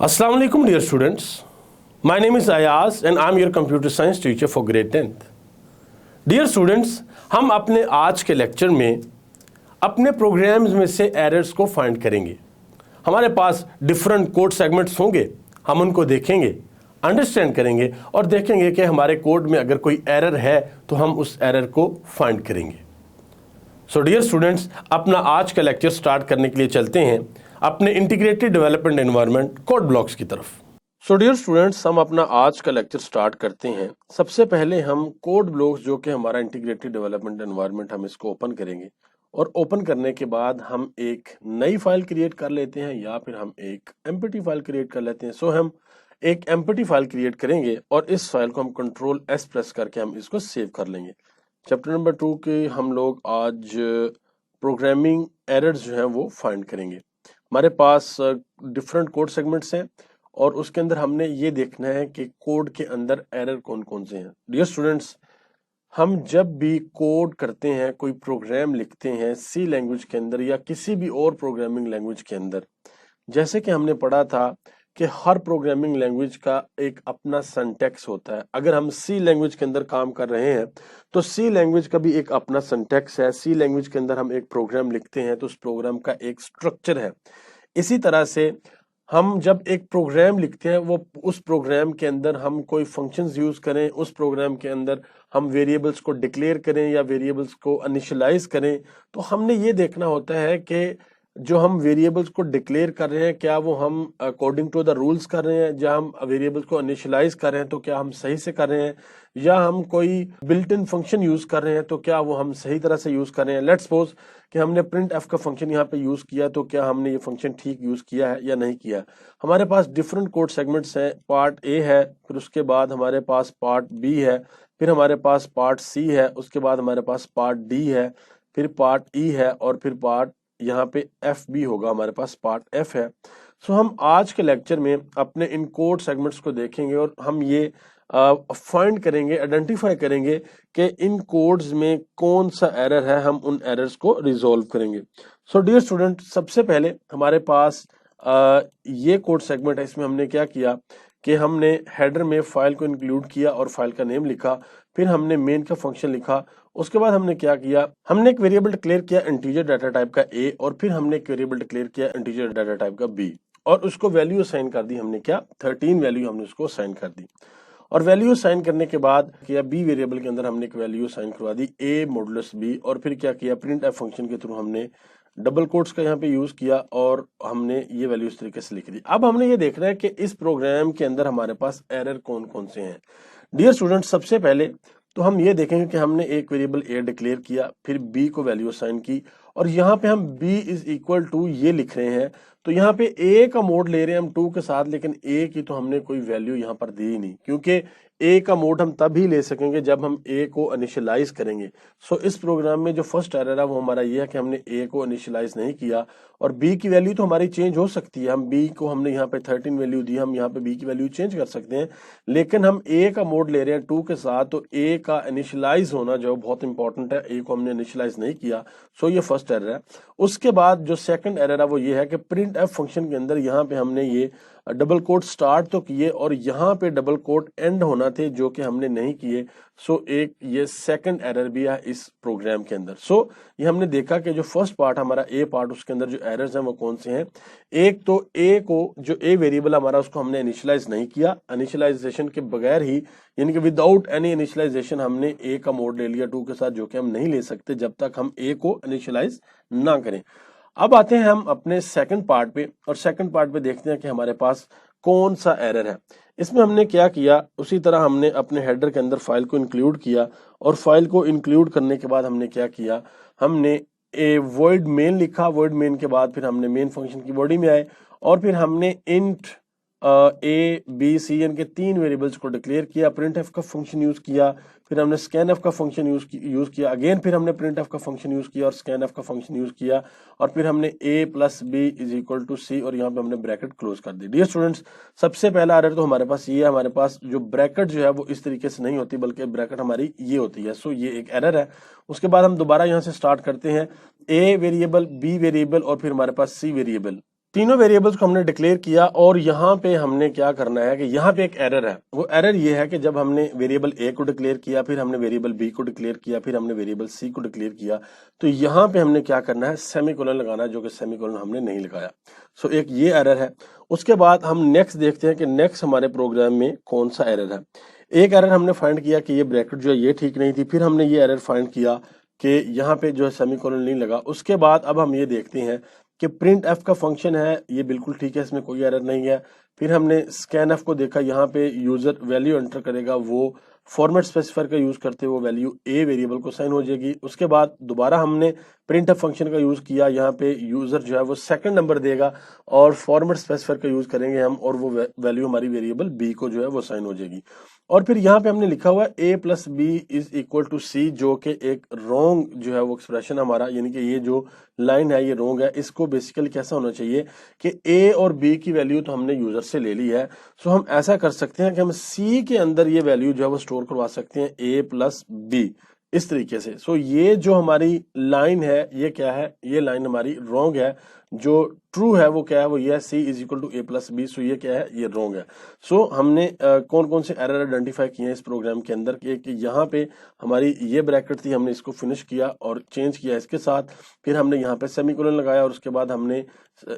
Assalamu alaikum dear students. My name is Ayaz and I am your computer science teacher for grade 10th. Dear students, हम अपने आज के lecture में अपने programmes में से एरर्स को फाइंड करेंगे। हमारे पास डिफरेंट कोड सेगमेंट्स होंगे, हम उनको देखेंगे, अंडरस्टैंड करेंगे और देखेंगे कि हमारे कोड में अगर कोई एरर है तो हम उस एरर को फाइंड करेंगे। सो डियर स्टूडेंट्स, अपना आज का लेक्चर स्टार्ट करने के लिए चलते हैं अपने integrated development environment code blocks की तरफ। सो डियर स्टूडेंट्स, हम अपना आज का लेक्चर स्टार्ट करते हैं। सबसे पहले हम कोड ब्लॉक्स जो कि हमारा इंटीग्रेटेड डेवलपमेंट एनवायरनमेंट, हम इसको ओपन करेंगे और ओपन करने के बाद हम एक नई फाइल क्रिएट कर लेते हैं या फिर हम एक एम्प्टी फाइल क्रिएट कर लेते हैं। सो हम एक एम्प्टी फाइल क्रिएट करेंगे और इस फाइल को हम कंट्रोल एस प्रेस करके हम इसको सेव कर लेंगे। चैप्टर नंबर 2 के हम लोग आज प्रोग्रामिंग एरर्स जो हैं वो फाइंड करेंगे। हमारे पास डिफरेंट कोड सेगमेंट्स हैं और उसके अंदर हमने ये देखना है कि कोड के अंदर एरर कौन कौन से हैं। डियर स्टूडेंट्स, हम जब भी कोड करते हैं, कोई प्रोग्राम लिखते हैं सी लैंग्वेज के अंदर या किसी भी और प्रोग्रामिंग लैंग्वेज के अंदर, जैसे कि हमने पढ़ा था कि हर प्रोग्रामिंग लैंग्वेज का एक अपना सिंटैक्स होता है। अगर हम सी लैंग्वेज के अंदर काम कर रहे हैं तो सी लैंग्वेज का भी एक अपना सिंटैक्स है। सी लैंग्वेज के अंदर हम एक प्रोग्राम लिखते हैं तो उस प्रोग्राम का एक स्ट्रक्चर है। इसी तरह से हम जब एक प्रोग्राम लिखते हैं, वो उस प्रोग्राम के अंदर हम कोई फंक्शंस यूज करें, उस प्रोग्राम के अंदर हम वेरिएबल्स को डिक्लेयर करें या वेरिएबल्स को इनिशियलाइज करें, तो हमने ये देखना होता है कि जो हम वेरिएबल्स को डिक्लेयर कर रहे हैं क्या वो हम अकॉर्डिंग टू द रूल्स कर रहे हैं, जब हम वेरिएबल्स को इनिशियलाइज कर रहे हैं तो क्या हम सही से कर रहे हैं, या हम कोई बिल्ट इन फंक्शन यूज कर रहे हैं तो क्या वो हम सही तरह से यूज कर रहे हैं। लेट्स सपोज कि हमने प्रिंट एफ का फंक्शन यहाँ पे यूज किया, तो क्या हमने ये फंक्शन ठीक यूज किया है या नहीं किया। हमारे पास डिफरेंट कोड सेगमेंट्स हैं। पार्ट ए है, फिर उसके बाद हमारे पास पार्ट बी है, फिर हमारे पास पार्ट सी है, उसके बाद हमारे पास पार्ट डी है, फिर पार्ट ई है और फिर पार्ट यहाँ पे एफ भी होगा, हमारे पास पार्ट एफ है। सो हम आज के लेक्चर में अपने इन कोड सेगमेंट्स को देखेंगे और हम ये फाइंड करेंगे, आइडेंटिफाई करेंगे कि इन कोड्स में कौन सा एरर है, हम उन एरर्स को रिजॉल्व करेंगे। सो डियर स्टूडेंट, सबसे पहले हमारे पास ये कोड सेगमेंट है। इसमें हमने क्या किया कि हमने हेडर में फाइल को इंक्लूड किया और फाइल का नेम लिखा, फिर हमने मेन का फंक्शन लिखा। उसके बाद हमने क्या किया, हमने एक वेरिएबल डिक्लेयर किया इंटीजर डाटा टाइप का ए और फिर हमने एक वेरिएबल डिक्लेयर किया इंटीजर डाटा टाइप का बी और उसको वैल्यू असाइन कर दी। हमने क्या 13 वैल्यू हमने उसको असाइन कर दी और वैल्यू असाइन करने के बाद किया बी वेरिएबल के अंदर हमने एक वैल्यू असाइन करवा दी ए मॉडुलस बी और फिर क्या किया, प्रिंट एफ फंक्शन के थ्रू हमने डबल कोट्स का यहाँ पे यूज किया और हमने ये वैल्यू इस तरीके से लिख दी। अब हमने ये देखना है कि इस प्रोग्राम के अंदर हमारे पास एरर कौन कौन से हैं। डियर स्टूडेंट, सबसे पहले तो हम ये देखेंगे कि हमने एक वेरिएबल ए डिक्लेयर किया, फिर बी को वैल्यू असाइन की और यहाँ पे हम b इज इक्वल टू ये लिख रहे हैं, तो यहाँ पे a का मोड ले रहे हैं हम 2 के साथ, लेकिन a की तो हमने कोई वैल्यू यहाँ पर दी ही नहीं, क्योंकि a का मोड हम तब ही ले सकेंगे जब हम a को इनिशियलाइज करेंगे। सो इस प्रोग्राम में जो फर्स्ट एरर है वो हमारा ये है कि हमने a को इनिशियलाइज नहीं किया और b की वैल्यू तो हमारी चेंज हो सकती है। हम b को हमने यहाँ पे 13 वैल्यू दी, हम यहाँ पे b की वैल्यू चेंज कर सकते हैं, लेकिन हम a का मोड ले रहे हैं 2 के साथ, तो a का इनिशियलाइज होना जो बहुत इंपॉर्टेंट है, a को हमने इनिशियलाइज नहीं किया। सो ये फर्स्ट एरर है। उसके बाद जो सेकंड एरर है वो ये है कि प्रिंट एफ फंक्शन के अंदर यहाँ पे हमने ये डबल कोट स्टार्ट तो किए और यहाँ पे डबल कोट एंड होना थे, जो कि हमने नहीं किए। सो एक ये सेकंड एरर भी है इस प्रोग्राम के अंदर। सो ये हमने देखा कि जो फर्स्ट पार्ट हमारा ए पार्ट, उसके अंदर जो एरर्स हैं वो कौन से हैं। एक तो ए को, जो ए वेरिएबल हमारा, उसको हमने इनिशियलाइज नहीं किया, इनिशियलाइजेशन के बगैर ही, यानी कि विदाउट एनी इनिशियलाइजेशन हमने ए का मोड ले लिया 2 के साथ, जो कि हम नहीं ले सकते जब तक हम ए को इनिशियलाइज ना करें। अब आते हैं हम अपने सेकंड पार्ट पे और सेकंड पार्ट पे देखते हैं कि हमारे पास कौन सा एरर है। इसमें हमने क्या किया, उसी तरह हमने अपने हेडर के अंदर फाइल को इंक्लूड किया और फाइल को इंक्लूड करने के बाद हमने क्या किया, हमने ए वॉइड मेन लिखा, वॉइड मेन के बाद फिर हमने मेन फंक्शन की बॉडी में आए और फिर हमने इंट ए बी सी यानी कि 3 वेरिएबल्स को डिक्लेयर किया, प्रिंट एफ का फंक्शन यूज किया, फिर हमने स्कैन एफ का फंक्शन यूज किया अगेन, फिर हमने प्रिंट एफ का फंक्शन यूज किया और स्कैन एफ का फंक्शन यूज किया और फिर हमने a plus B is equal to C और यहाँ पे हमने ब्रैकेट क्लोज कर दी। डियर स्टूडेंट्स, सबसे पहला एरर तो हमारे पास ये है, हमारे पास जो ब्रैकेट जो है वो इस तरीके से नहीं होती, बल्कि ब्रैकेट हमारी ये होती है। सो ये एक एरर है। उसके बाद हम दोबारा यहाँ से स्टार्ट करते हैं, a वेरिएबल, b वेरिएबल और फिर हमारे पास c वेरिएबल, तीनों वेरिएबल्स को हमने डिक्लेयर किया और यहाँ पे हमने क्या करना है कि यहाँ पे एक एरर है। वो एरर ये है कि जब हमने वेरिएबल ए को डिक्लेयर किया, फिर हमने वेरिएबल बी को डिक्लेयर किया, फिर हमने वेरिएबल सी को डिक्लेयर किया, तो यहाँ पे हमने क्या करना है, सेमीकोलन लगाना है, जो कि सेमीकोलन हमने नहीं लगाया। सो एक ये एरर है। उसके बाद हम नेक्स्ट देखते हैं कि नेक्स्ट हमारे प्रोग्राम में कौन सा एरर है। एक एरर हमने फाइंड किया कि ये ब्रैकेट जो है ये ठीक नहीं थी, फिर हमने ये एरर फाइंड किया कि यहाँ पे जो है सेमीकोलन नहीं लगा। उसके बाद अब हम ये देखते हैं कि प्रिंट एफ का फंक्शन है, ये बिल्कुल ठीक है, इसमें कोई एरर नहीं है। फिर हमने स्कैन एफ को देखा, यहाँ पे यूजर वैल्यू एंटर करेगा, वो फॉर्मेट स्पेसिफायर का यूज करते हुए वैल्यू ए वेरिएबल को साइन हो जाएगी। उसके बाद दोबारा हमने प्रिंट एफ फंक्शन का यूज किया, यहाँ पे यूजर जो है वो सेकंड नंबर देगा और फॉर्मेट स्पेसिफायर का यूज करेंगे हम, और वो वैल्यू हमारी वेरिएबल बी को जो है वो साइन हो जाएगी। और फिर यहाँ पे हमने लिखा हुआ है A plus B is equal to C, जो कि एक रॉन्ग जो है वो एक्सप्रेशन हमारा, यानी कि ये जो लाइन है ये रॉन्ग है। इसको बेसिकली कैसा होना चाहिए कि ए और बी की वैल्यू तो हमने यूजर से ले ली है, सो हम ऐसा कर सकते हैं कि हम सी के अंदर ये वैल्यू जो है वो स्टोर करवा सकते हैं, ए प्लस बी, इस तरीके से। सो ये जो हमारी लाइन है ये क्या है, ये लाइन हमारी रॉन्ग है। जो ट्रू है वो क्या है, वो ये है C is equal to A plus B. So ये क्या है, ये रॉन्ग है। सो हमने कौन कौन से एरर आइडेंटिफाई किए हैं इस प्रोग्राम के अंदर कि यहाँ पे हमारी ये ब्रैकेट थी, हमने इसको फिनिश किया और चेंज किया इसके साथ। फिर हमने यहाँ पे सेमीकोलन लगाया और उसके बाद हमने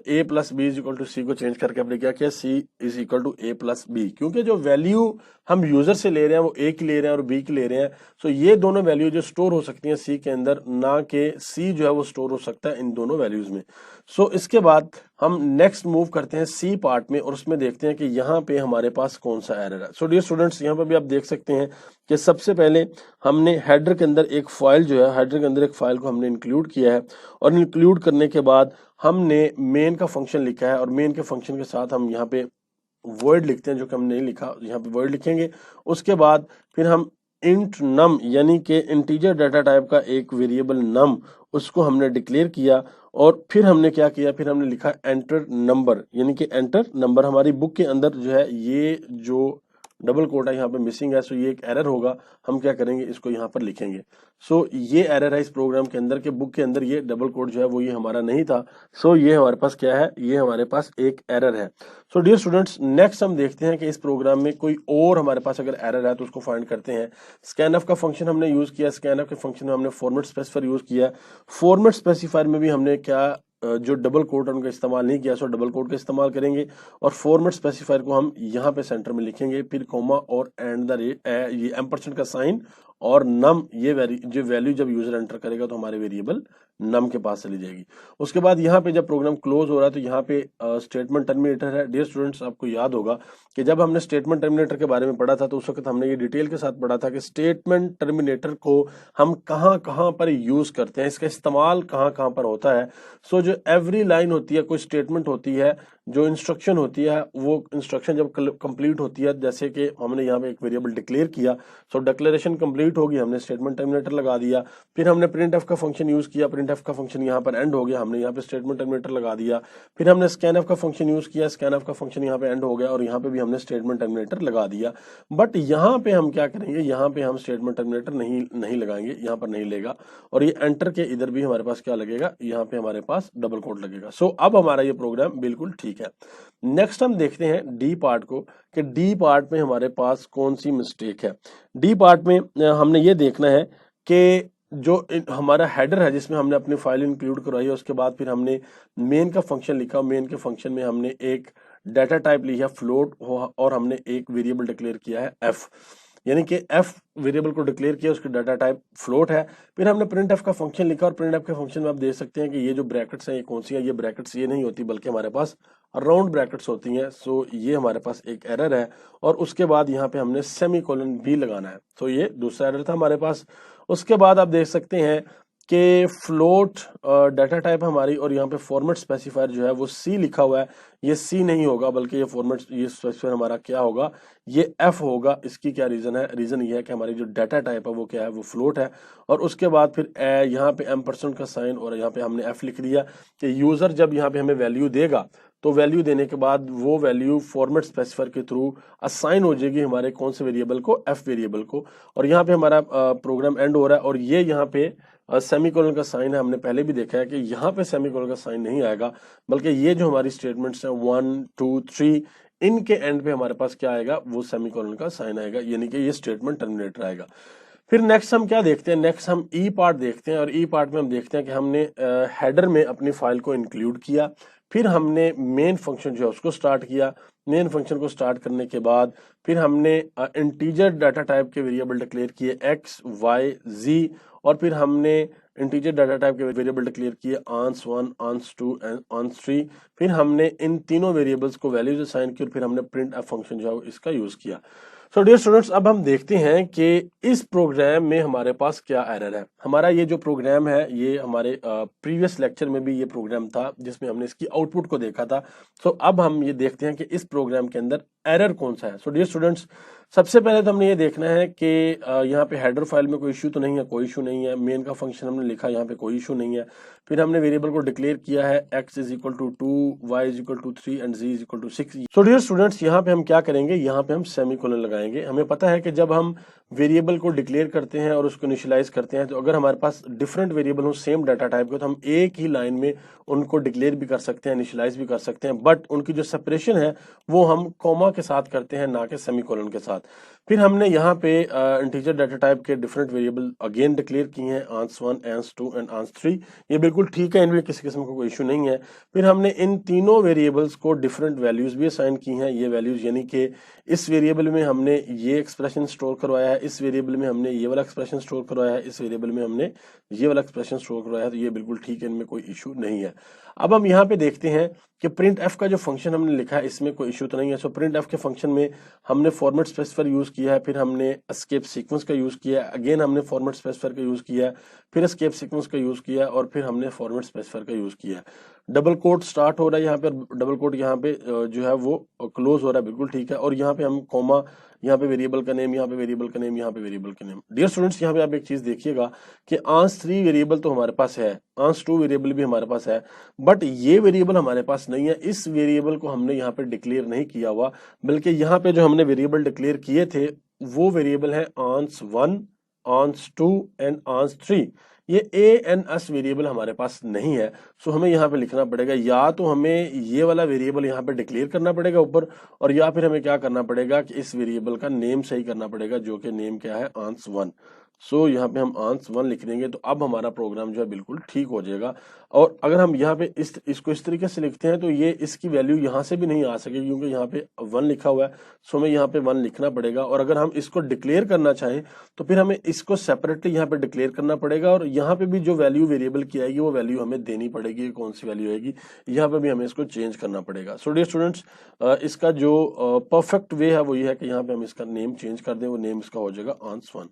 A plus B is equal to C को चेंज करके हमने क्या किया, C is equal to A plus B, क्योंकि जो वैल्यू हम यूजर से ले रहे हैं वो ए की ले रहे हैं और बी की ले रहे हैं। सो ये दोनों वैल्यू जो स्टोर हो सकती हैं सी के अंदर, ना कि सी जो है वो स्टोर हो सकता है इन दोनों वैल्यूज में। सो इसके बाद हम नेक्स्ट मूव करते हैं सी पार्ट में और उसमें देखते हैं कि यहाँ पे हमारे पास कौन सा एरर है। सो डियर स्टूडेंट्स, यहाँ पे भी आप देख सकते हैं कि सबसे पहले हमने हेडर के अंदर एक फाइल जो है, हेडर के अंदर एक फाइल को हमने इंक्लूड किया है और इंक्लूड करने के बाद हमने मेन का फंक्शन लिखा है और मेन के फंक्शन के साथ हम यहाँ पे वर्ड लिखते हैं, जो कि हमने नहीं लिखा, यहाँ पे वर्ड लिखेंगे। उसके बाद फिर हम इंट नम यानी कि इंटीजर डाटा टाइप का एक वेरिएबल नम, उसको हमने डिक्लेयर किया और फिर हमने क्या किया, फिर हमने लिखा एंटर नंबर, यानी कि एंटर नंबर। हमारी बुक के अंदर जो है ये जो डबल कोट है यहाँ पे मिसिंग है, सो ये एक एरर होगा। हम क्या करेंगे, इसको यहाँ पर लिखेंगे। सो ये एरर है इस प्रोग्राम के अंदर के बुक के अंदर ये डबल कोट जो है वो ये हमारा नहीं था। सो ये हमारे पास क्या है, ये हमारे पास एक एरर है। सो डियर स्टूडेंट्स, नेक्स्ट हम देखते हैं कि इस प्रोग्राम में कोई और हमारे पास अगर एरर है तो उसको फाइंड करते हैं। स्कैनएफ का फंक्शन हमने यूज किया, स्कैनएफ के फंक्शन में हमने फॉर्मेट स्पेसिफायर यूज किया। फॉर्मेट स्पेसिफायर में भी हमने क्या जो डबल कोट उनका इस्तेमाल नहीं किया, सो डबल कोट का इस्तेमाल करेंगे और फॉर्मेट स्पेसिफायर को हम यहाँ पे सेंटर में लिखेंगे, फिर कॉमा और एंड द ये एम्परसेंड का साइन और नम, ये जो वैल्यू जब यूजर एंटर करेगा तो हमारे वेरिएबल नम के पास चली जाएगी। उसके बाद यहाँ पे जब प्रोग्राम क्लोज हो रहा है तो यहाँ पे स्टेटमेंट टर्मिनेटर है। डियर स्टूडेंट्स, आपको याद होगा कि जब हमने स्टेटमेंट टर्मिनेटर के बारे में पढ़ा था तो उस वक्त हमने ये डिटेल के साथ पढ़ा था कि स्टेटमेंट टर्मिनेटर को हम कहाँ कहाँ पर यूज करते हैं, इसका इस्तेमाल कहाँ कहाँ पर होता है। सो जो एवरी लाइन होती है, कोई स्टेटमेंट होती है, जो इंस्ट्रक्शन होती है, वो इंस्ट्रक्शन जब कंप्लीट होती है, जैसे कि हमने यहाँ पे एक वेरिएबल डिक्लेयर किया, सो डिक्लेरेशन कंप्लीट होगी, हमने स्टेटमेंट टर्मिनेटर लगा दिया। फिर हमने प्रिंट एफ का फंक्शन यूज किया, प्रिंट एफ का फंक्शन यहाँ पर एंड हो गया, हमने यहाँ पे स्टेटमेंट टर्मिनेटर लगा दिया। फिर हमने स्कैन एफ का फंक्शन यूज किया, स्कैन एफ का फंक्शन यहाँ पे एंड हो गया और यहाँ पे भी हमने स्टेटमेंट टर्मिनेटर लगा दिया। बट यहाँ पे हम क्या करेंगे, यहाँ पे हम स्टेटमेंट टर्मिनेटर नहीं लगाएंगे, यहाँ पर नहीं लेगा और ये एंटर के इधर भी हमारे पास क्या लगेगा, यहाँ पे हमारे पास डबल कोट लगेगा। सो अब हमारा ये प्रोग्राम बिल्कुल ठीक है। नेक्स्ट हम देखते हैं डी पार्ट को कि डी पार्ट में हमारे पास कौन सी मिस्टेक है। डी पार्ट में हमने ये देखना है कि जो हमारा हेडर है जिसमें हमने अपनी फाइल इंक्लूड करवाई है, उसके बाद फिर हमने मेन का फंक्शन लिखा, मेन के फंक्शन में हमने एक डाटा टाइप लिया फ्लोट और हमने एक वेरिएबल डिक्लेयर किया है एफ, यानी कि एफ वेरिएबल को डिक्लेयर किया, उसकी डाटा टाइप फ्लोट है। फिर हमने प्रिंट एफ का फंक्शन लिखा और प्रिंट एफ के फंक्शन में आप देख सकते हैं कि ये जो ब्रैकेट्स हैं ये कौन सी है, ये ब्रैकेट्स ये नहीं होती बल्कि हमारे पास राउंड ब्रैकेट्स होती हैं। सो ये हमारे पास एक एरर है और उसके बाद यहाँ पे हमने सेमीकोलन भी लगाना है। तो ये दूसरा एरर था हमारे पास। उसके बाद आप देख सकते हैं कि फ्लोट डाटा टाइप हमारी और यहाँ पे फॉर्मेट स्पेसिफायर जो है वो सी लिखा हुआ है, ये सी नहीं होगा बल्कि ये स्पेसिफायर हमारा क्या होगा, ये एफ होगा। इसकी क्या रीजन है, रीजन ये है कि हमारी जो डाटा टाइप है वो क्या है, वो फ्लोट है। और उसके बाद फिर यहाँ पे एम्परसेंड का साइन और यहाँ पे हमने एफ लिख दिया कि यूजर जब यहाँ पे हमें वैल्यू देगा तो वैल्यू देने के बाद वो वैल्यू फॉर्मेट स्पेसिफायर के थ्रू असाइन हो जाएगी हमारे कौन से वेरिएबल को, एफ वेरिएबल को। और यहाँ पे हमारा प्रोग्राम एंड हो रहा है और ये यहाँ पे सेमीकोलन का साइन है, हमने पहले भी देखा है कि यहाँ पे सेमीकोलन का साइन नहीं आएगा, बल्कि ये जो हमारी स्टेटमेंट्स हैं 1 2 3 इनके एंड पे हमारे पास क्या आएगा, वो सेमीकोलन का साइन आएगा, यानी कि ये स्टेटमेंट टर्मिनेटर आएगा। फिर नेक्स्ट हम क्या देखते हैं, नेक्स्ट हम ई पार्ट देखते हैं, और ई पार्ट में हम देखते हैं कि हमने हेडर में अपनी फाइल को इंक्लूड किया, फिर हमने मेन फंक्शन जो है उसको स्टार्ट किया। मेन फंक्शन को स्टार्ट करने के बाद फिर हमने इंटीजर डाटा टाइप के वेरिएबल डिक्लेयर किए x y z, और फिर हमने इंटीजर डाटा टाइप के वेरिएबल डिक्लेयर किए ans1 ans2 एंड ans3। फिर हमने इन तीनों वेरिएबल्स को वैल्यूज असाइन की और फिर हमने प्रिंट एफ फंक्शन जो है इसका यूज किया। सो डियर स्टूडेंट्स, अब हम देखते हैं कि इस प्रोग्राम में हमारे पास क्या एरर है। हमारा ये जो प्रोग्राम है, ये हमारे प्रीवियस लेक्चर में भी ये प्रोग्राम था जिसमें हमने इसकी आउटपुट को देखा था। सो अब हम ये देखते हैं कि इस प्रोग्राम के अंदर एरर कौन सा है। सो डियर स्टूडेंट्स, सबसे पहले तो हमने ये देखना है कि यहाँ पे हेडर फाइल में कोई इशू तो नहीं है, कोई इशू नहीं है। मेन का फंक्शन हमने लिखा, यहाँ पे कोई इशू नहीं है। फिर हमने वेरिएबल को डिक्लेयर किया है x is equal to 2, y is equal to 3 and z is equal to 6। So dear students, यहाँ पे हम क्या करेंगे, यहाँ पे हम सेमीकोलन लगाएंगे। हमें पता है कि जब हम वेरिएबल को डिक्लेयर करते हैं और उसको इनिशियलाइज करते हैं, तो अगर हमारे पास डिफरेंट वेरिएबल हो सेम डाटा टाइप के, तो हम एक ही लाइन में उनको डिक्लेयर भी कर सकते हैं, इनिशियलाइज भी कर सकते हैं, बट उनकी जो सेपरेशन है वो हम कॉमा के साथ करते हैं, ना कि सेमीकोलन के साथ। फिर हमने यहाँ पे इंटीजर डाटा टाइप के डिफरेंट वेरिएबल अगेन डिक्लेयर किए हैं, ans1 ans2 एंड ans3। ये बिल्कुल ठीक है, इनमें किसी किस्म का कोई इशू नहीं है। फिर हमने इन तीनों वेरिएबल्स को डिफरेंट वैल्यूज भी असाइन की हैं। ये वैल्यूज यानी कि इस वेरिएबल में हमने ये एक्सप्रेशन स्टोर करवाया है, इस वेरिएबल में हमने ये वाला एक्सप्रेशन स्टोर करवाया है, इस वेरिएबल में हमने ये वाला एक्सप्रेशन स्टोर करवाया है, तो ये बिल्कुल ठीक है, इनमें कोई इशू नहीं है। अब हम यहाँ पे देखते हैं कि प्रिंट एफ का जो फंक्शन हमने लिखा है इसमें कोई इशू तो नहीं है। सो प्रिंट एफ के फंक्शन में हमने फॉर्मेट स्पेसिफायर यूज किया है, फिर हमने एस्केप सीक्वेंस का यूज किया है, अगेन हमने फॉर्मेट स्पेसिफायर का यूज किया है, फिर एस्केप सीक्वेंस का यूज किया है, और फिर हमने फॉर्मेट स्पेसिफायर का यूज किया है। डबल कोट स्टार्ट हो रहा है यहाँ पे, डबल कोट यहाँ पे जो है वो क्लोज हो रहा है, बिल्कुल ठीक है। और यहाँ पे हम कॉमा, यहाँ पे वेरिएबल का नेम, यहाँ पे वेरिएबल का नेम, यहाँ पे वेरिएबल का नेम। डियर स्टूडेंट्स, यहाँ पे आप एक चीज देखिएगा कि ans3 वेरिएबल तो हमारे पास है, ans2 वेरिएबल भी हमारे पास है, बट ये वेरिएबल हमारे पास नहीं है। इस वेरिएबल को हमने यहाँ पे डिक्लेयर नहीं किया हुआ, बल्कि यहाँ पे जो हमने वेरिएबल डिक्लेयर किए थे वो वेरिएबल है ans1 ans2 एंड ans3। ये ans वेरिएबल हमारे पास नहीं है। सो हमें यहाँ पे लिखना पड़ेगा, या तो हमें ये वाला वेरिएबल यहाँ पे डिक्लेयर करना पड़ेगा ऊपर, और या फिर हमें क्या करना पड़ेगा कि इस वेरिएबल का नेम सही करना पड़ेगा, जो कि नेम क्या है, ans1। सो यहाँ पे हम ans1 लिख देंगे, तो अब हमारा प्रोग्राम जो है बिल्कुल ठीक हो जाएगा। और अगर हम यहाँ पे इसको इस तरीके से लिखते हैं, तो ये इसकी वैल्यू यहाँ से भी नहीं आ सकेगी, क्योंकि यहाँ पे 1 लिखा हुआ है। सो हमें यहाँ पे 1 लिखना पड़ेगा, और अगर हम इसको डिक्लेयर करना चाहें तो फिर हमें इसको सेपरेटली यहाँ पे डिक्लेयर करना पड़ेगा, और यहाँ पे भी जो वैल्यू वेरिएबल की आएगी वो वैल्यू हमें देनी पड़ेगी। कौन सी वैल्यू आएगी, यहाँ पे भी हमें इसको चेंज करना पड़ेगा। सो डियर स्टूडेंट्स, इसका जो परफेक्ट वे है वो ये है कि यहाँ पे हम इसका नेम चेंज कर दें, वो नेम इसका हो जाएगा ans1।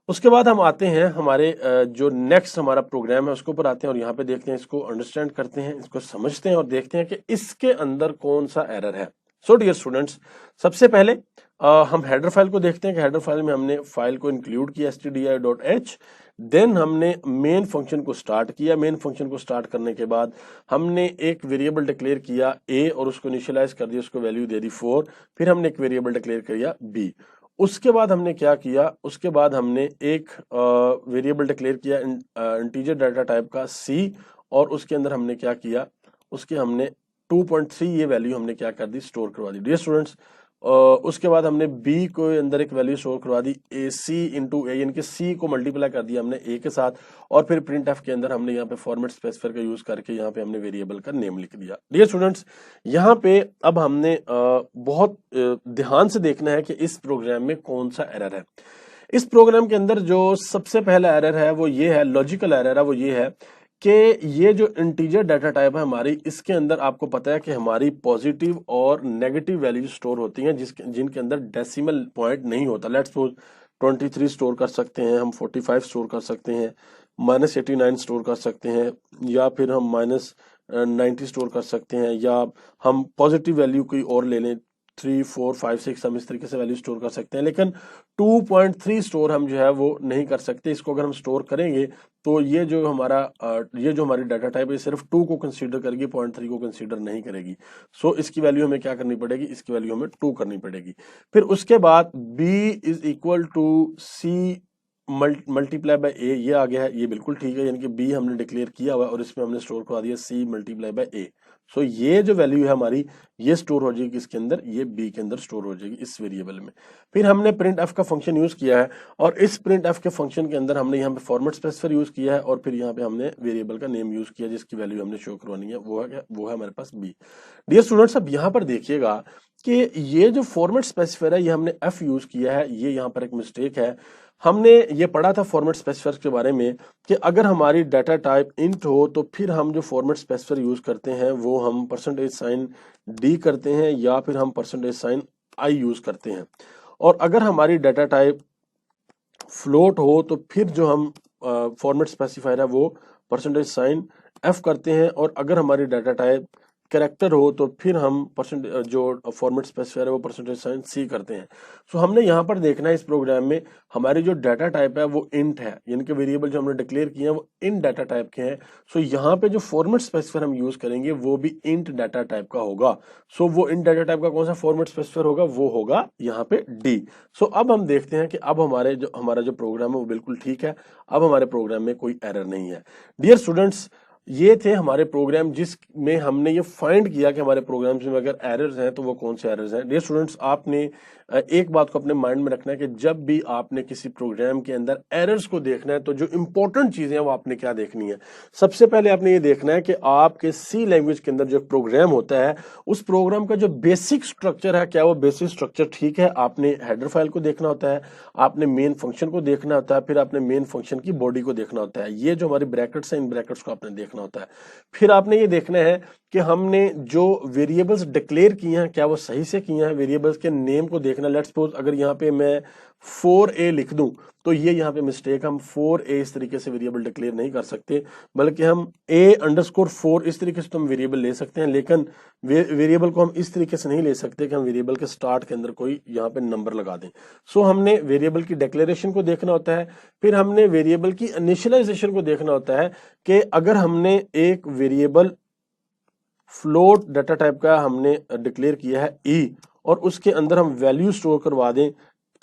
उसके बाद हम आते हैं हमारे जो नेक्स्ट हमारा प्रोग्राम है उसके ऊपर आते हैं, और यहाँ पे देखते हैं, इसको अंडरस्टैंड करते हैं, इसको समझते हैं, और देखते हैं कि इसके अंदर कौन सा एरर है। सो डियर स्टूडेंट्स, सबसे पहले हम हेडर फाइल को देखते हैं कि हेडर फाइल में हमने फाइल को इंक्लूड किया stdio.h, देन हमने मेन फंक्शन को स्टार्ट किया। मेन फंक्शन को स्टार्ट करने के बाद हमने एक वेरिएबल डिक्लेयर किया a, और उसको इनिशियलाइज कर दिया, उसको वैल्यू दे दी 4। फिर हमने एक वेरिएबल डिक्लेयर किया b। उसके बाद हमने क्या किया, उसके बाद हमने एक वेरिएबल डिक्लेयर किया इंटीजर डाटा टाइप का c, और उसके अंदर हमने क्या किया, उसके हमने 2.3 ये वैल्यू हमने क्या कर दी, स्टोर करवा दी। डियर स्टूडेंट्स, उसके बाद हमने b को अंदर एक वैल्यू स्टोर करवा दी ac इंटू a, यानी कि c को मल्टीप्लाई कर दिया हमने a के साथ, और फिर प्रिंट एफ के अंदर हमने यहाँ पे फॉर्मेट स्पेसिफायर का यूज करके यहाँ पे हमने वेरिएबल का नेम लिख दिया। डियर स्टूडेंट्स, यहाँ पे अब हमने बहुत ध्यान से देखना है कि इस प्रोग्राम में कौन सा एरर है। इस प्रोग्राम के अंदर जो सबसे पहला एरर है वो ये है, लॉजिकल एरर है, वो ये है कि ये जो इंटीजर डाटा टाइप है हमारी, इसके अंदर आपको पता है कि हमारी पॉजिटिव और नेगेटिव वैल्यू स्टोर होती हैं, जिनके अंदर डेसिमल पॉइंट नहीं होता। लेट्स सपोज 23 स्टोर कर सकते हैं हम, 45 स्टोर कर सकते हैं, -89 स्टोर कर सकते हैं, या फिर हम -90 स्टोर कर सकते हैं, या हम पॉजिटिव वैल्यू कोई और ले लें, 3 4 5 6, हम इस तरीके से वैल्यू स्टोर कर सकते हैं। लेकिन 2.3 स्टोर हम जो है वो नहीं कर सकते। इसको अगर हम स्टोर करेंगे तो ये जो हमारी डाटा टाइप है सिर्फ 2 को कंसीडर करेगी, 0.3 को कंसीडर नहीं करेगी। सो इसकी वैल्यू हमें क्या करनी पड़ेगी, इसकी वैल्यू हमें 2 करनी पड़ेगी। फिर उसके बाद b is equal to c multiply by A ये आ गया है, ये बिल्कुल ठीक है, यानी कि बी हमने डिक्लेयर किया हुआ है और इसमें हमने स्टोर करवा दिया सी मल्टीप्लाई बाय ए। सो ये जो वैल्यू है हमारी ये स्टोर हो जाएगी किसके अंदर, ये बी के अंदर स्टोर हो जाएगी इस वेरिएबल में। फिर हमने प्रिंट एफ का फंक्शन यूज किया है और इस प्रिंट एफ के फंक्शन के अंदर हमने यहाँ पे फॉर्मेट स्पेसिफायर यूज किया है और फिर यहाँ पे हमने वेरिएबल का नेम यूज किया जिसकी वैल्यू हमने शो करवानी है, वो है क्या, वो है हमारे पास बी। डियर स्टूडेंट्स, अब यहाँ पर देखिएगा कि ये जो फॉर्मेट स्पेसिफायर है ये हमने एफ यूज किया है, ये यहाँ पर एक मिस्टेक है। हमने ये पढ़ा था फॉर्मेट स्पेसिफायर के बारे में कि अगर हमारी डाटा टाइप इंट हो तो फिर हम जो फॉर्मेट स्पेसिफायर यूज करते हैं वो हम परसेंटेज साइन डी करते हैं या फिर हम परसेंटेज साइन आई यूज करते हैं। और अगर हमारी डाटा टाइप फ्लोट हो तो फिर जो हम फॉर्मेट स्पेसिफायर है वो परसेंटेज साइन एफ करते हैं और अगर हमारी डाटा टाइप कैरेक्टर हो तो फिर हम परसेंटेज जो फॉर्मेट स्पेसिफायर है वो परसेंटेज साइन सी करते हैं। सो हमने यहाँ पर देखना है इस प्रोग्राम में हमारी जो डाटा टाइप है वो इंट है, यानी कि वेरिएबल जो हमने डिक्लेयर किए हैं वो इंट डाटा टाइप के हैं। सो यहाँ पे जो फॉर्मेट स्पेसिफायर हम यूज करेंगे वो भी इंट डाटा टाइप का होगा। सो वो इंट डाटा टाइप का कौन सा फॉर्मेट स्पेसिफायर होगा, वो होगा यहाँ पे डी। सो अब हम देखते हैं कि अब हमारा जो प्रोग्राम है वो बिल्कुल ठीक है, अब हमारे प्रोग्राम में कोई एरर नहीं है। डियर स्टूडेंट्स, ये थे हमारे प्रोग्राम जिसमें हमने ये फाइंड किया कि हमारे प्रोग्राम्स में अगर एरर्स हैं तो वो कौन से एरर्स हैं। डियर स्टूडेंट्स, आपने एक बात को अपने माइंड में रखना है कि जब भी आपने किसी प्रोग्राम के अंदर एरर्स को देखना है तो जो इंपॉर्टेंट चीजें हैं वो आपने क्या देखनी है। सबसे पहले आपने ये देखना है कि आपके सी लैंग्वेज के अंदर जो प्रोग्राम होता है उस प्रोग्राम का जो बेसिक स्ट्रक्चर है क्या वो बेसिक स्ट्रक्चर ठीक है। आपने हेडर फाइल को देखना होता है, आपने मेन फंक्शन को देखना होता है, फिर आपने मेन फंक्शन की बॉडी को देखना होता है, ये जो हमारी ब्रैकेट्स हैं इन ब्रैकेट्स को आपने देखना होता है। फिर आपने ये देखना है कि हमने जो वेरिएबल्स डिक्लेयर किए हैं क्या वो सही से किए हैं, वेरिएबल्स के नेम को देखना। लेट्स सपोज अगर यहाँ पे मैं 4a लिख दूं तो ये यहाँ पे मिस्टेक, हम 4a इस तरीके से वेरिएबल डिक्लेयर नहीं कर सकते, बल्कि हम a_4 इस तरीके से तो हम वेरिएबल ले सकते हैं, लेकिन वेरिएबल को हम इस तरीके से नहीं ले सकते कि हम वेरिएबल के स्टार्ट के अंदर कोई यहाँ पे नंबर लगा दें। सो हमने वेरिएबल की डिक्लेरेशन को देखना होता है, फिर हमने वेरिएबल की इनिशियलाइजेशन को देखना होता है कि अगर हमने एक वेरिएबल फ्लोट डाटा टाइप का हमने डिक्लेयर किया है ई और उसके अंदर हम वैल्यू स्टोर करवा दें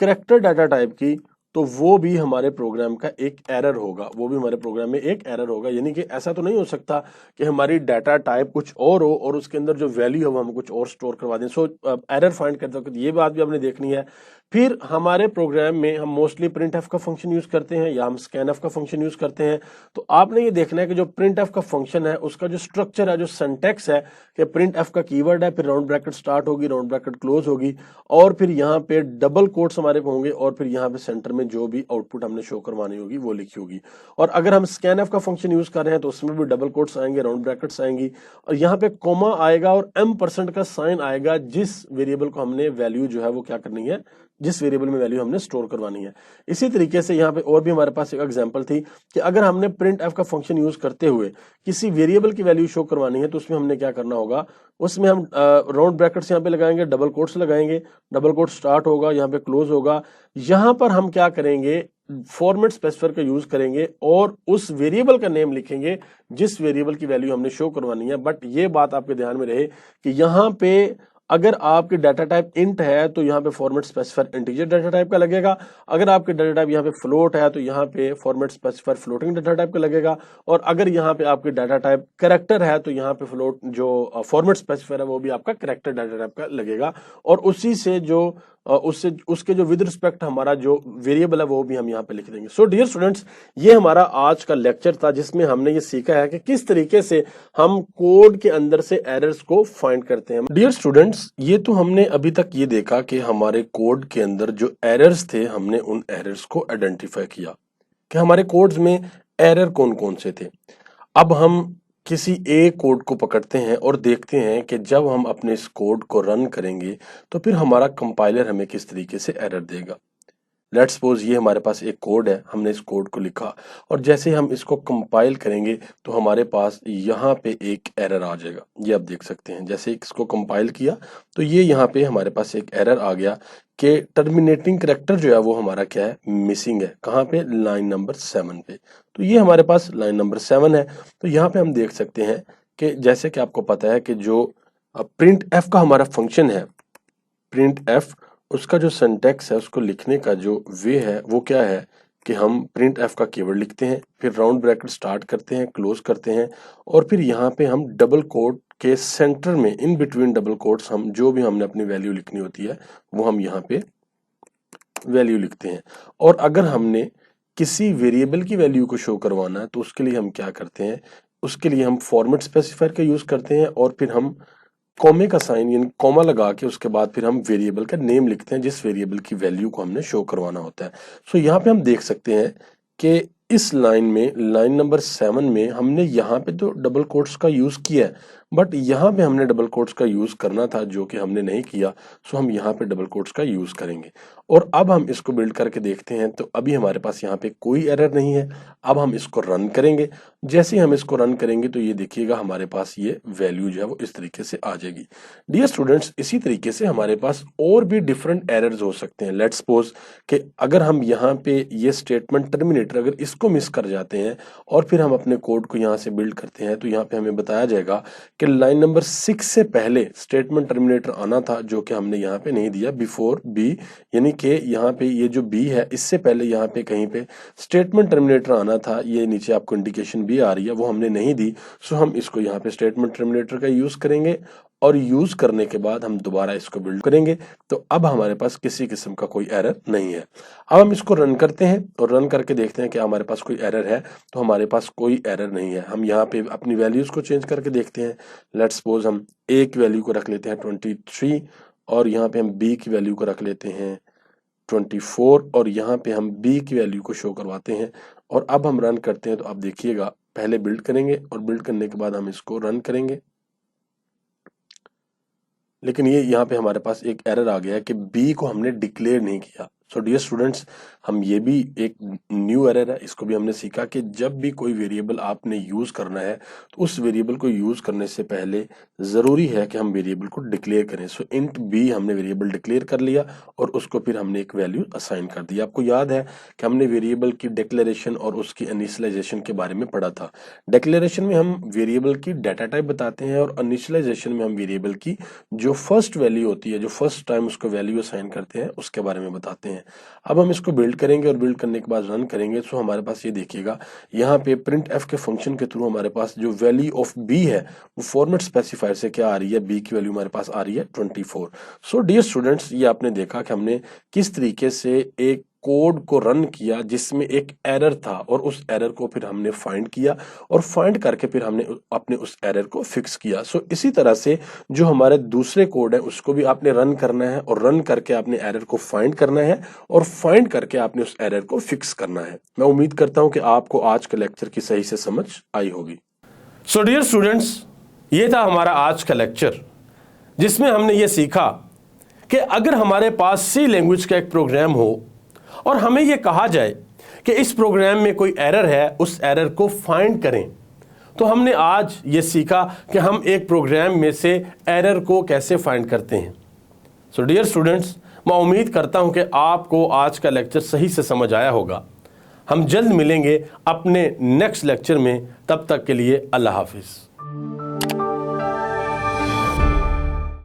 कैरेक्टर डाटा टाइप की, तो वो भी हमारे प्रोग्राम का एक एरर होगा, वो भी हमारे प्रोग्राम में एक एरर होगा। यानी कि ऐसा तो नहीं हो सकता कि हमारी डाटा टाइप कुछ और हो और उसके अंदर जो वैल्यू है वो हम कुछ और स्टोर करवा दें। सो एरर फाइंड करते वक्त ये बात भी आपने देखनी है। फिर हमारे प्रोग्राम में हम मोस्टली प्रिंट एफ का फंक्शन यूज करते हैं या हम स्कैन एफ का फंक्शन यूज करते हैं। तो आपने ये देखना है कि जो प्रिंट एफ का फंक्शन है उसका जो स्ट्रक्चर है, जो सिंटैक्स है कि प्रिंट एफ का कीवर्ड है, फिर राउंड ब्रैकेट स्टार्ट होगी, राउंड ब्रैकेट क्लोज होगी और फिर यहाँ पे डबल कोट्स हमारे को होंगे और फिर यहाँ पे सेंटर में जो भी आउटपुट हमने शो करवानी होगी वो लिखी होगी। और अगर हम स्कैन एफ का फंक्शन यूज कर रहे हैं तो उसमें भी डबल कोट्स आएंगे, राउंड ब्रैकेट्स आएंगी और यहाँ पे कोमा आएगा और m% का साइन आएगा जिस वेरिएबल को हमने वैल्यू जो है वो क्या करनी है, जिस वेरिएबल में वैल्यू हमने स्टोर करवानी है। इसी तरीके से यहाँ पे और भी हमारे पास एक एग्जांपल थी कि अगर हमने प्रिंट एफ का फंक्शन यूज करते हुए किसी वेरिएबल की वैल्यू शो करवानी है तो उसमें हमने क्या करना होगा, उसमें हम राउंड ब्रैकेट्स यहाँ पे लगाएंगे, डबल कोट्स लगाएंगे, डबल कोट स्टार्ट होगा, यहाँ पे क्लोज होगा। यहाँ पर हम क्या करेंगे, फॉर्मेट स्पेसिफायर का यूज करेंगे और उस वेरिएबल का नेम लिखेंगे जिस वेरिएबल की वैल्यू हमने शो करवानी है। बट ये बात आपके ध्यान में रहे कि यहाँ पे अगर आपकी डाटा टाइप इंट है तो यहाँ पे format specifier integer data type का लगेगा, अगर आपके डाटा टाइप यहाँ पे फ्लोट है तो यहाँ पे format specifier floating data type का लगेगा, और अगर यहाँ पे आपकी डाटा टाइप कैरेक्टर है तो यहाँ पे फ्लोट जो फॉर्मेट स्पेसिफायर है वो भी आपका कैरेक्टर डाटा टाइप का लगेगा। और उसी से जो उससे उसके जो विद रिस्पेक्ट हमारा जो वेरिएबल है वो भी हम यहाँ पे लिख देंगे। सो डियर स्टूडेंट्स, ये हमारा आज का लेक्चर था जिसमें हमने ये सीखा है कि किस तरीके से हम कोड के अंदर से एरर्स को फाइंड करते हैं। डियर स्टूडेंट्स, ये तो हमने अभी तक ये देखा कि हमारे कोड के अंदर जो एरर्स थे हमने उन एरर्स को आइडेंटिफाई किया कि हमारे कोड्स में एरर कौन कौन से थे। अब हम किसी एक कोड को पकड़ते हैं और देखते हैं कि जब हम अपने इस कोड को रन करेंगे तो फिर हमारा कंपाइलर हमें किस तरीके से एरर देगा। लेट्स सपोज ये हमारे पास एक कोड है, हमने इस कोड को लिखा और जैसे हम इसको कंपाइल करेंगे तो हमारे पास यहाँ पे एक एरर आ जाएगा। ये आप देख सकते हैं, जैसे इसको कंपाइल किया तो ये यहाँ पे हमारे पास एक एरर आ गया कि टर्मिनेटिंग कैरेक्टर जो है वो हमारा क्या है, मिसिंग है। कहाँ पे, लाइन नंबर 7 पे। तो ये हमारे पास लाइन नंबर 7 है। तो यहाँ पे हम देख सकते हैं कि जैसे कि आपको पता है कि जो प्रिंट एफ का हमारा फंक्शन है, प्रिंट एफ उसका जो सिंटैक्स है उसको लिखने का जो वे है वो क्या है कि हम प्रिंट एफ का कीवर्ड लिखते हैं, फिर राउंड ब्रैकेट स्टार्ट करते हैं, क्लोज करते हैं, और फिर यहाँ पे हम डबल कोट के सेंटर में इन बिटवीन डबल कोट्स हम जो भी हमने अपनी वैल्यू लिखनी होती है वो हम यहाँ पे वैल्यू लिखते हैं। और अगर हमने किसी वेरिएबल की वैल्यू को शो करवाना है तो उसके लिए हम क्या करते हैं, उसके लिए हम फॉर्मेट स्पेसिफायर का यूज करते हैं और फिर हम कॉमे का साइन यानी कॉमा लगा के उसके बाद फिर हम वेरिएबल का नेम लिखते हैं जिस वेरिएबल की वैल्यू को हमने शो करवाना होता है। सो यहाँ पे हम देख सकते हैं कि इस लाइन में, लाइन नंबर 7 में हमने यहाँ पे तो डबल कोट्स का यूज किया है, बट यहाँ पे हमने डबल कोट्स का यूज करना था जो कि हमने नहीं किया। सो हम यहाँ पे डबल कोट्स का यूज करेंगे। और अब हम इसको बिल्ड करके देखते हैं तो अभी हमारे पास यहाँ पे कोई एरर नहीं है। अब हम इसको रन करेंगे। जैसे ही हम इसको रन करेंगे तो ये देखिएगा हमारे पास ये वैल्यू जो है वो इस तरीके से आ जाएगी। डियर स्टूडेंट्स, इसी तरीके से हमारे पास और भी डिफरेंट एरर्स हो सकते हैं। लेट्स सपोज कि अगर हम यहाँ पे ये स्टेटमेंट टर्मिनेटर अगर इसको मिस कर जाते हैं और फिर हम अपने कोड को यहाँ से बिल्ड करते हैं तो यहाँ पे हमें बताया जाएगा कि लाइन नंबर 6 से पहले स्टेटमेंट टर्मिनेटर आना था जो कि हमने यहाँ पे नहीं दिया, बिफोर बी, यानी कि यहाँ पे ये जो बी है इससे पहले यहाँ पे कहीं पे स्टेटमेंट टर्मिनेटर आना था। ये नीचे आपको इंडिकेशन भी आ रही है, वो हमने नहीं दी। सो हम इसको यहाँ पे स्टेटमेंट टर्मिनेटर का यूज करेंगे और यूज करने के बाद हम दोबारा इसको बिल्ड करेंगे। तो अब हमारे पास किसी किस्म का कोई एरर नहीं है। अब हम इसको रन करते हैं और रन करके देखते हैं कि हमारे पास कोई एरर है। तो हमारे पास कोई एरर नहीं है। हम यहाँ पे अपनी वैल्यूज को चेंज करके देखते हैं। लेट्स सपोज हम ए की वैल्यू को रख लेते हैं 23 और यहाँ पे हम बी की वैल्यू को रख लेते हैं 24 और यहाँ पे हम बी की वैल्यू को शो करवाते हैं। और अब हम रन करते हैं तो आप देखिएगा, पहले बिल्ड करेंगे और बिल्ड करने के बाद हम इसको रन करेंगे। लेकिन ये यहाँ पे हमारे पास एक एरर आ गया है कि बी को हमने डिक्लेयर नहीं किया। सो डियर स्टूडेंट्स, हम ये भी एक न्यू एरर है, इसको भी हमने सीखा कि जब भी कोई वेरिएबल आपने यूज करना है तो उस वेरिएबल को यूज करने से पहले जरूरी है कि हम वेरिएबल को डिक्लेयर करें। सो इंट बी हमने वेरिएबल डिक्लेयर कर लिया और उसको फिर हमने एक वैल्यू असाइन कर दी। आपको याद है कि हमने वेरिएबल की डिक्लेरेशन और उसकी इनिशियलाइजेशन के बारे में पढ़ा था। डिक्लेरेशन में हम वेरिएबल की डाटा टाइप बताते हैं और इनिशियलाइजेशन में हम वेरिएबल की जो फर्स्ट वैल्यू होती है, जो फर्स्ट टाइम उसको वैल्यू असाइन करते हैं, उसके बारे में बताते हैं। अब हम इसको बिल्ड करेंगे और बिल्ड करने के बाद रन करेंगे। सो हमारे पास ये देखिएगा यहाँ पे प्रिंट एफ के फंक्शन के थ्रू हमारे पास जो वैल्यू ऑफ बी है वो फॉर्मेट स्पेसिफायर से क्या आ रही है, बी की वैल्यू हमारे पास आ रही है 24। सो डियर स्टूडेंट्स, ये आपने देखा कि हमने किस तरीके से एक कोड को रन किया जिसमें एक एरर था और उस एरर को फिर हमने फाइंड किया और फाइंड करके फिर हमने अपने उस एरर को फिक्स किया। सो इसी तरह से जो हमारे दूसरे कोड है उसको भी आपने रन करना है और रन करके आपने एरर को फाइंड करना है और फाइंड करके आपने उस एरर को फिक्स करना है। मैं उम्मीद करता हूं कि आपको आज के लेक्चर की सही से समझ आई होगी। सो डियर स्टूडेंट्स, ये था हमारा आज का लेक्चर जिसमें हमने ये सीखा कि अगर हमारे पास सी लैंग्वेज का एक प्रोग्राम हो और हमें यह कहा जाए कि इस प्रोग्राम में कोई एरर है, उस एरर को फाइंड करें, तो हमने आज ये सीखा कि हम एक प्रोग्राम में से एरर को कैसे फाइंड करते हैं। सो डियर स्टूडेंट्स, मैं उम्मीद करता हूं कि आपको आज का लेक्चर सही से समझ आया होगा। हम जल्द मिलेंगे अपने नेक्स्ट लेक्चर में। तब तक के लिए अल्लाह हाफिज।